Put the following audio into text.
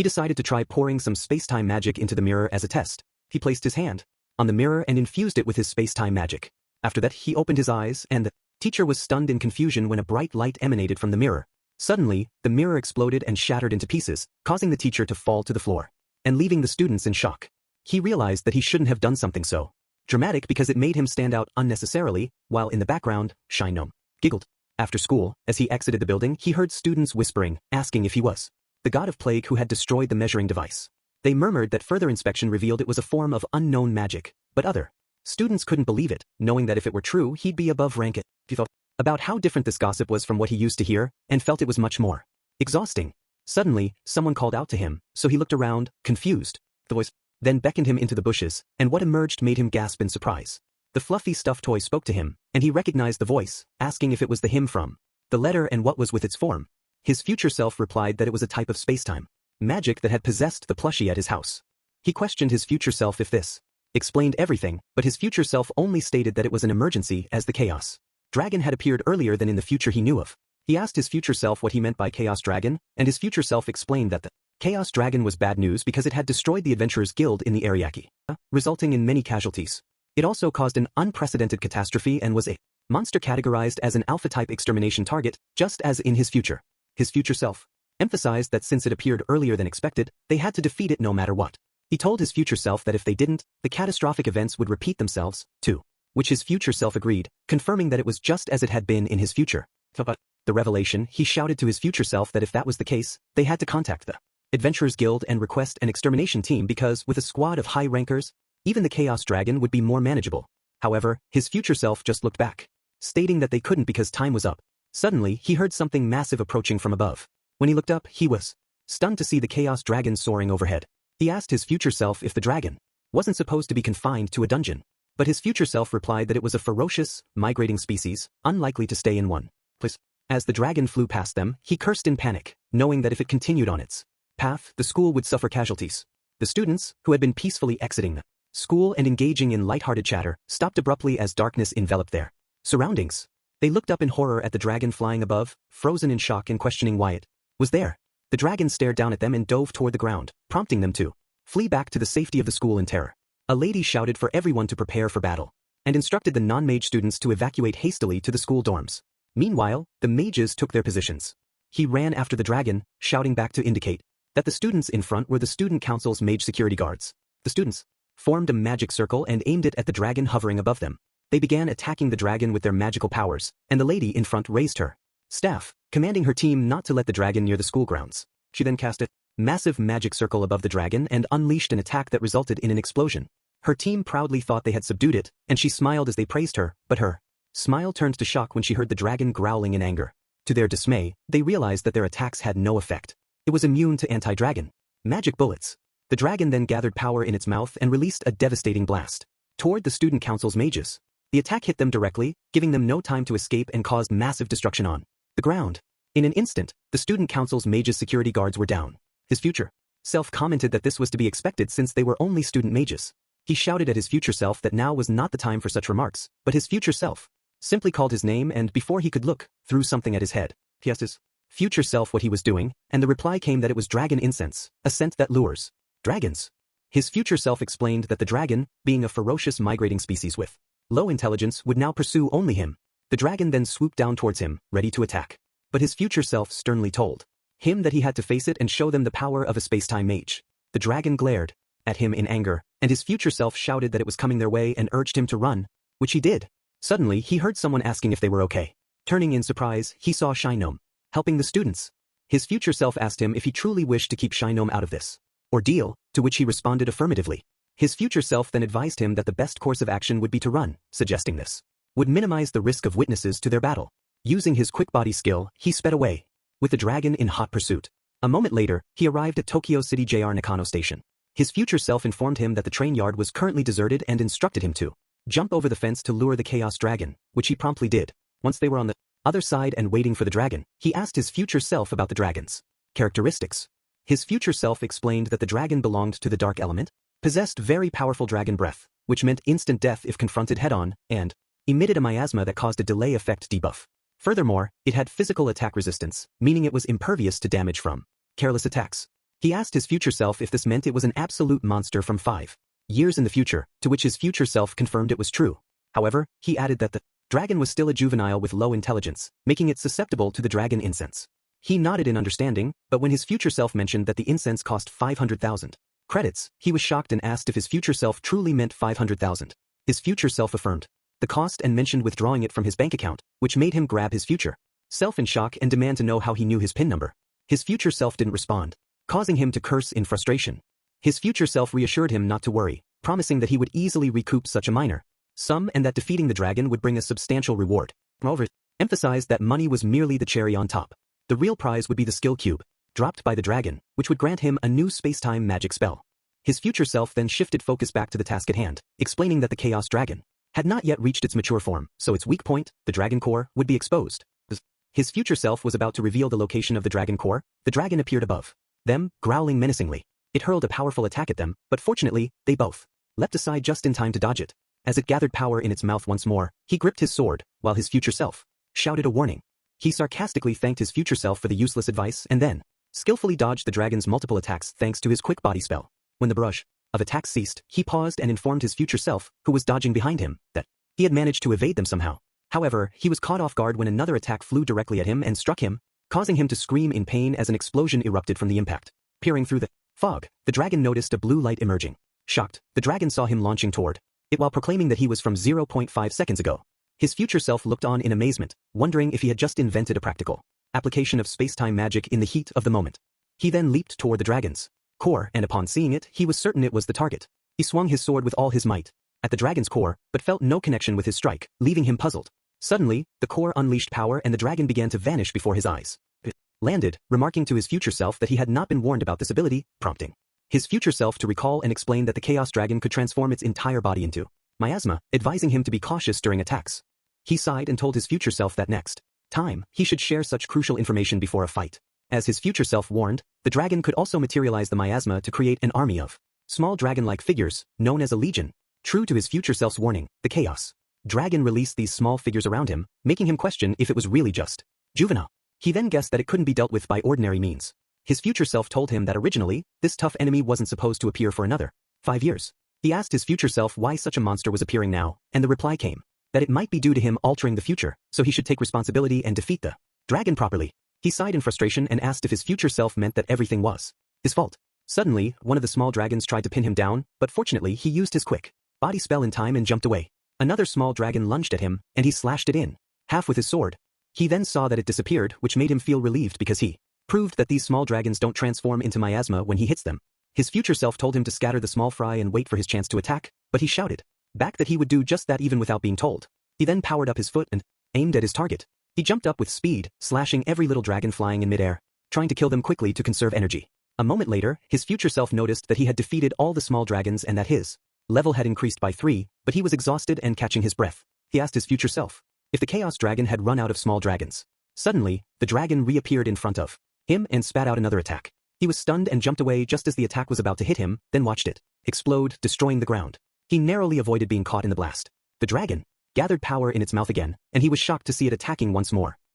He decided to try pouring some space-time magic into the mirror as a test. He placed his hand on the mirror and infused it with his space-time magic. After that, he opened his eyes, and the teacher was stunned in confusion when a bright light emanated from the mirror. Suddenly, the mirror exploded and shattered into pieces, causing the teacher to fall to the floor and leaving the students in shock. He realized that he shouldn't have done something so dramatic because it made him stand out unnecessarily, while in the background, gn9uu giggled. After school, as he exited the building, he heard students whispering, asking if he was the god of plague who had destroyed the measuring device. They murmured that further inspection revealed it was a form of unknown magic, but other students couldn't believe it, knowing that if it were true, he'd be above rank it. He thought about how different this gossip was from what he used to hear, and felt it was much more exhausting. Suddenly, someone called out to him, so he looked around, confused. The voice then beckoned him into the bushes, and what emerged made him gasp in surprise. The fluffy stuffed toy spoke to him, and he recognized the voice, asking if it was the him from the letter and what was with its form. His future self replied that it was a type of spacetime magic that had possessed the plushie at his house. He questioned his future self if this explained everything, but his future self only stated that it was an emergency as the chaos dragon had appeared earlier than in the future he knew of. He asked his future self what he meant by chaos dragon, and his future self explained that the chaos dragon was bad news because it had destroyed the Adventurers Guild in the Ariake, resulting in many casualties. It also caused an unprecedented catastrophe and was a monster categorized as an alpha-type extermination target, just as in his future. His future self emphasized that since it appeared earlier than expected, they had to defeat it no matter what. He told his future self that if they didn't, the catastrophic events would repeat themselves, too. Which his future self agreed, confirming that it was just as it had been in his future. But the revelation, he shouted to his future self that if that was the case, they had to contact the Adventurers Guild and request an extermination team because with a squad of high rankers, even the Chaos Dragon would be more manageable. However, his future self just looked back, stating that they couldn't because time was up. Suddenly, he heard something massive approaching from above. When he looked up, he was stunned to see the Chaos Dragon soaring overhead. He asked his future self if the dragon wasn't supposed to be confined to a dungeon. But his future self replied that it was a ferocious, migrating species, unlikely to stay in one place. As the dragon flew past them, he cursed in panic, knowing that if it continued on its path, the school would suffer casualties. The students, who had been peacefully exiting the school and engaging in lighthearted chatter, stopped abruptly as darkness enveloped their surroundings. They looked up in horror at the dragon flying above, frozen in shock and questioning why it was there. The dragon stared down at them and dove toward the ground, prompting them to flee back to the safety of the school in terror. A lady shouted for everyone to prepare for battle, and instructed the non-mage students to evacuate hastily to the school dorms. Meanwhile, the mages took their positions. He ran after the dragon, shouting back to indicate that the students in front were the student council's mage security guards. The students formed a magic circle and aimed it at the dragon hovering above them. They began attacking the dragon with their magical powers, and the lady in front raised her staff, commanding her team not to let the dragon near the school grounds. She then cast a massive magic circle above the dragon and unleashed an attack that resulted in an explosion. Her team proudly thought they had subdued it, and she smiled as they praised her, but her smile turned to shock when she heard the dragon growling in anger. To their dismay, they realized that their attacks had no effect. It was immune to anti-dragon magic bullets. The dragon then gathered power in its mouth and released a devastating blast toward the student council's mages. The attack hit them directly, giving them no time to escape and caused massive destruction on the ground. In an instant, the student council's mages' security guards were down. His future self commented that this was to be expected since they were only student mages. He shouted at his future self that now was not the time for such remarks, but his future self simply called his name and before he could look, threw something at his head. He asked his future self what he was doing, and the reply came that it was dragon incense, a scent that lures dragons. His future self explained that the dragon, being a ferocious migrating species with low intelligence, would now pursue only him. The dragon then swooped down towards him, ready to attack. But his future self sternly told him that he had to face it and show them the power of a spacetime mage. The dragon glared at him in anger, and his future self shouted that it was coming their way and urged him to run, which he did. Suddenly, he heard someone asking if they were okay. Turning in surprise, he saw gn9uu helping the students. His future self asked him if he truly wished to keep gn9uu out of this ordeal, to which he responded affirmatively. His future self then advised him that the best course of action would be to run, suggesting this would minimize the risk of witnesses to their battle. Using his quick body skill, he sped away, with the dragon in hot pursuit. A moment later, he arrived at Tokyo City JR Nakano Station. His future self informed him that the train yard was currently deserted and instructed him to jump over the fence to lure the Chaos Dragon, which he promptly did. Once they were on the other side and waiting for the dragon, he asked his future self about the dragon's characteristics. His future self explained that the dragon belonged to the dark element, possessed very powerful dragon breath, which meant instant death if confronted head-on, and emitted a miasma that caused a delay effect debuff. Furthermore, it had physical attack resistance, meaning it was impervious to damage from careless attacks. He asked his future self if this meant it was an absolute monster from 5 years in the future, to which his future self confirmed it was true. However, he added that the dragon was still a juvenile with low intelligence, making it susceptible to the dragon incense. He nodded in understanding, but when his future self mentioned that the incense cost 500,000 credits, he was shocked and asked if his future self truly meant 500,000. His future self affirmed the cost and mentioned withdrawing it from his bank account, which made him grab his future self in shock and demand to know how he knew his PIN number. His future self didn't respond, causing him to curse in frustration. His future self reassured him not to worry, promising that he would easily recoup such a minor sum and that defeating the dragon would bring a substantial reward. Moreover, emphasized that money was merely the cherry on top. The real prize would be the skill cube, dropped by the dragon, which would grant him a new space-time magic spell. His future self then shifted focus back to the task at hand, explaining that the Chaos Dragon had not yet reached its mature form, so its weak point, the dragon core, would be exposed. His future self was about to reveal the location of the dragon core. The dragon appeared above them, growling menacingly. It hurled a powerful attack at them, but fortunately, they both leapt aside just in time to dodge it. As it gathered power in its mouth once more, he gripped his sword, while his future self shouted a warning. He sarcastically thanked his future self for the useless advice and then skillfully dodged the dragon's multiple attacks thanks to his quick body spell. When the barrage of attacks ceased, he paused and informed his future self, who was dodging behind him, that he had managed to evade them somehow. However, he was caught off guard when another attack flew directly at him and struck him, causing him to scream in pain as an explosion erupted from the impact. Peering through the fog, the dragon noticed a blue light emerging. Shocked, the dragon saw him launching toward it while proclaiming that he was from 0.5 seconds ago. His future self looked on in amazement, wondering if he had just invented a practical application of space-time magic in the heat of the moment. He then leaped toward the dragon's core, and upon seeing it, he was certain it was the target. He swung his sword with all his might at the dragon's core, but felt no connection with his strike, leaving him puzzled. Suddenly, the core unleashed power and the dragon began to vanish before his eyes. It landed, remarking to his future self that he had not been warned about this ability, prompting his future self to recall and explain that the Chaos Dragon could transform its entire body into miasma, advising him to be cautious during attacks. He sighed and told his future self that next time, he should share such crucial information before a fight. As his future self warned, the dragon could also materialize the miasma to create an army of small dragon-like figures, known as a legion. True to his future self's warning, the Chaos Dragon released these small figures around him, making him question if it was really just juvenile. He then guessed that it couldn't be dealt with by ordinary means. His future self told him that originally, this tough enemy wasn't supposed to appear for another 5 years. He asked his future self why such a monster was appearing now, and the reply came that it might be due to him altering the future, so he should take responsibility and defeat the dragon properly. He sighed in frustration and asked if his future self meant that everything was his fault. Suddenly, one of the small dragons tried to pin him down, but fortunately he used his quick body spell in time and jumped away. Another small dragon lunged at him, and he slashed it in half with his sword. He then saw that it disappeared, which made him feel relieved because he proved that these small dragons don't transform into miasma when he hits them. His future self told him to scatter the small fry and wait for his chance to attack, but he shouted back that he would do just that even without being told. He then powered up his foot and aimed at his target. He jumped up with speed, slashing every little dragon flying in midair, trying to kill them quickly to conserve energy. A moment later, his future self noticed that he had defeated all the small dragons and that his level had increased by 3, but he was exhausted and catching his breath. He asked his future self if the Chaos Dragon had run out of small dragons. Suddenly, the dragon reappeared in front of him and spat out another attack. He was stunned and jumped away just as the attack was about to hit him, then watched it explode, destroying the ground. He narrowly avoided being caught in the blast. The dragon gathered power in its mouth again, and he was shocked to see it attacking once more.